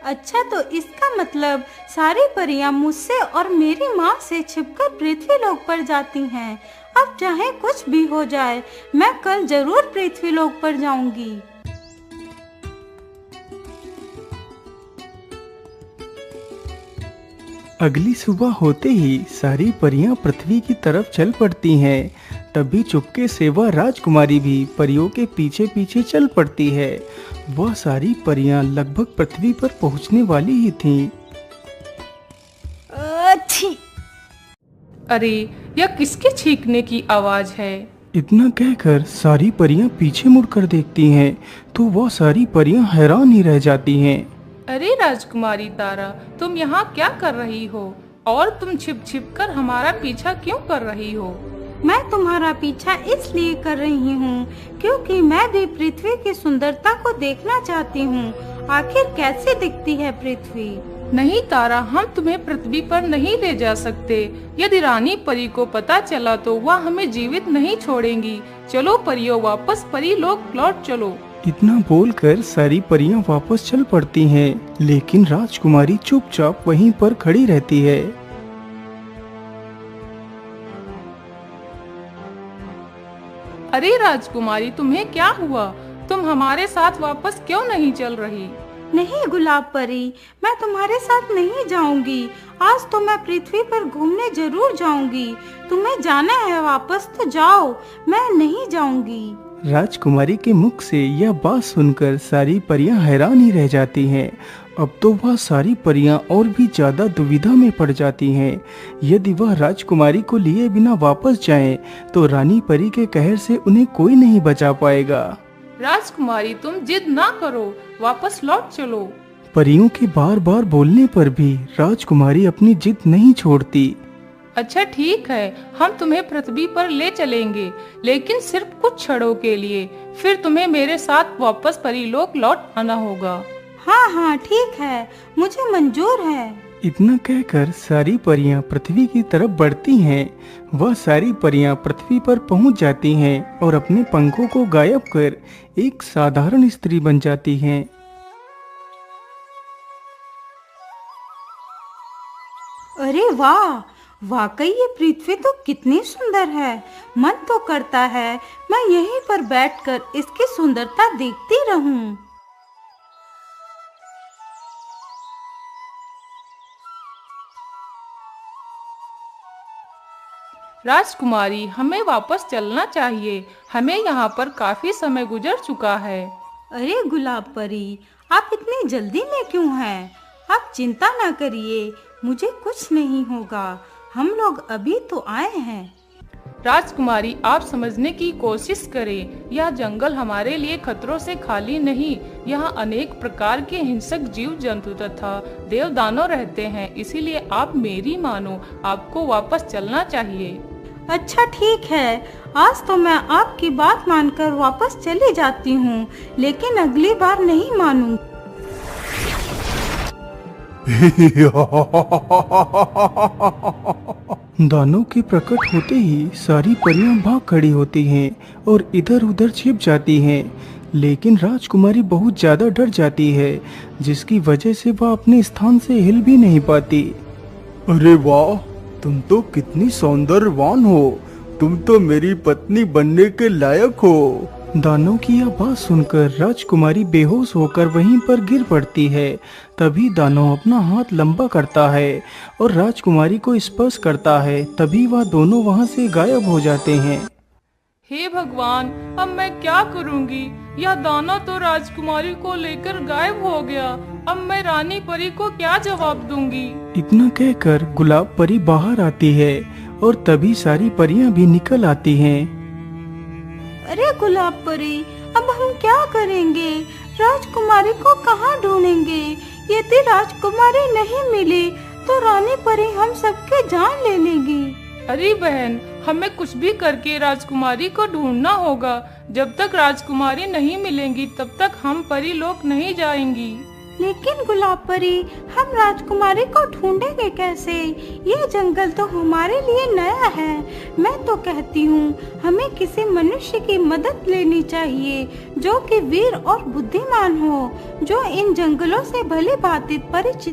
अच्छा, तो इसका मतलब सारी परियां मुझसे और मेरी माँ से छिपकर पृथ्वी लोक पर जाती हैं। अब चाहे कुछ भी हो जाए, मैं कल जरूर पृथ्वी लोक पर जाऊंगी। अगली सुबह होते ही सारी परियां पृथ्वी की तरफ चल पड़ती हैं। तभी चुपके से वह राजकुमारी भी परियों के पीछे पीछे चल पड़ती है। वह सारी परियां लगभग पृथ्वी पर पहुंचने वाली ही थीं। अच्छी। अरे, यह किसके छींकने की आवाज है? इतना कहकर सारी परियां पीछे मुड़कर देखती हैं तो वह सारी परियां हैरान ही रह जाती हैं। अरे राजकुमारी तारा, तुम यहाँ क्या कर रही हो? और तुम छिप छिप कर हमारा पीछा क्यों कर रही हो? मैं तुम्हारा पीछा इसलिए कर रही हूँ क्योंकि मैं भी पृथ्वी की सुंदरता को देखना चाहती हूँ। आखिर कैसे दिखती है पृथ्वी? नहीं तारा, हम तुम्हें पृथ्वी पर नहीं ले जा सकते। यदि रानी परी को पता चला तो वह हमें जीवित नहीं छोड़ेंगी। चलो परियों, वापस परी लोक लौट चलो। इतना बोलकर सारी परियां वापस चल पड़ती हैं, लेकिन राजकुमारी चुपचाप वहीं पर खड़ी रहती है। अरे राजकुमारी, तुम्हें क्या हुआ? तुम हमारे साथ वापस क्यों नहीं चल रही? नहीं गुलाब परी, मैं तुम्हारे साथ नहीं जाऊंगी। आज तो मैं पृथ्वी पर घूमने जरूर जाऊंगी। तुम्हें जाना है वापस तो जाओ, मैं नहीं जाऊंगी। राजकुमारी के मुख से यह बात सुनकर सारी परियां हैरान ही रह जाती हैं। अब तो वह सारी परियां और भी ज्यादा दुविधा में पड़ जाती हैं। यदि वह राजकुमारी को लिए बिना वापस जाएं, तो रानी परी के कहर से उन्हें कोई नहीं बचा पाएगा। राजकुमारी, तुम जिद ना करो, वापस लौट चलो। परियों के बार बार बोलने पर भी राजकुमारी अपनी जिद नहीं छोड़ती। अच्छा ठीक है, हम तुम्हें पृथ्वी पर ले चलेंगे, लेकिन सिर्फ कुछ क्षणों के लिए। फिर तुम्हें मेरे साथ वापस परीलोक लौट आना होगा। हाँ हाँ ठीक है, मुझे मंजूर है। इतना कहकर सारी परियां पृथ्वी की तरफ बढ़ती हैं। वह सारी परियां पृथ्वी पर पहुंच जाती हैं और अपने पंखों को गायब कर एक साधारण स्त्री बन जाती हैं। अरे वाह, वाकई ये पृथ्वी तो कितनी सुंदर है। मन तो करता है मैं यहीं पर बैठकर इसकी सुंदरता देखती रहूं। राजकुमारी, हमें वापस चलना चाहिए। हमें यहाँ पर काफी समय गुजर चुका है। अरे गुलाब परी, आप इतनी जल्दी में क्यों हैं? आप चिंता ना करिए, मुझे कुछ नहीं होगा। हम लोग अभी तो आए हैं। राजकुमारी, आप समझने की कोशिश करें। यह जंगल हमारे लिए खतरों से खाली नहीं। यहाँ अनेक प्रकार के हिंसक जीव जंतु तथा देव दानव रहते हैं। इसीलिए आप मेरी मानो, आपको वापस चलना चाहिए। अच्छा ठीक है, आज तो मैं आपकी बात मानकर वापस चली जाती हूँ, लेकिन अगली बार नहीं मानूंगी। दानव के प्रकट होते ही सारी परियां भाग खड़ी होती हैं और इधर उधर छिप जाती हैं, लेकिन राजकुमारी बहुत ज्यादा डर जाती है, जिसकी वजह से वह अपने स्थान से हिल भी नहीं पाती। अरे वाह, तुम तो कितनी सौंदर्यवान हो। तुम तो मेरी पत्नी बनने के लायक हो। दानव की यह बात सुनकर राजकुमारी बेहोश होकर वहीं पर गिर पड़ती है। तभी दानव अपना हाथ लंबा करता है और राजकुमारी को स्पर्श करता है। तभी वह दोनों वहां से गायब हो जाते हैं। हे भगवान, अब मैं क्या करूंगी? यह दानव तो राजकुमारी को लेकर गायब हो गया। अब मैं रानी परी को क्या जवाब दूंगी? इतना कहकर गुलाब परी बाहर आती है और तभी सारी परियां भी निकल आती हैं। अरे गुलाब परी, अब हम क्या करेंगे? राजकुमारी को कहाँ ढूंढेंगे? यदि राजकुमारी नहीं मिली तो रानी परी हम सबके जान ले लेगी। अरे बहन, हमें कुछ भी करके राजकुमारी को ढूंढना होगा। जब तक राजकुमारी नहीं मिलेंगी तब तक हम परीलोक नहीं जाएंगी। लेकिन गुलाब परी, हम राजकुमारी को ढूंढेंगे कैसे? ये जंगल तो हमारे लिए नया है। मैं तो कहती हूँ हमें किसी मनुष्य की मदद लेनी चाहिए जो कि वीर और बुद्धिमान हो, जो इन जंगलों से भली भांति परिचित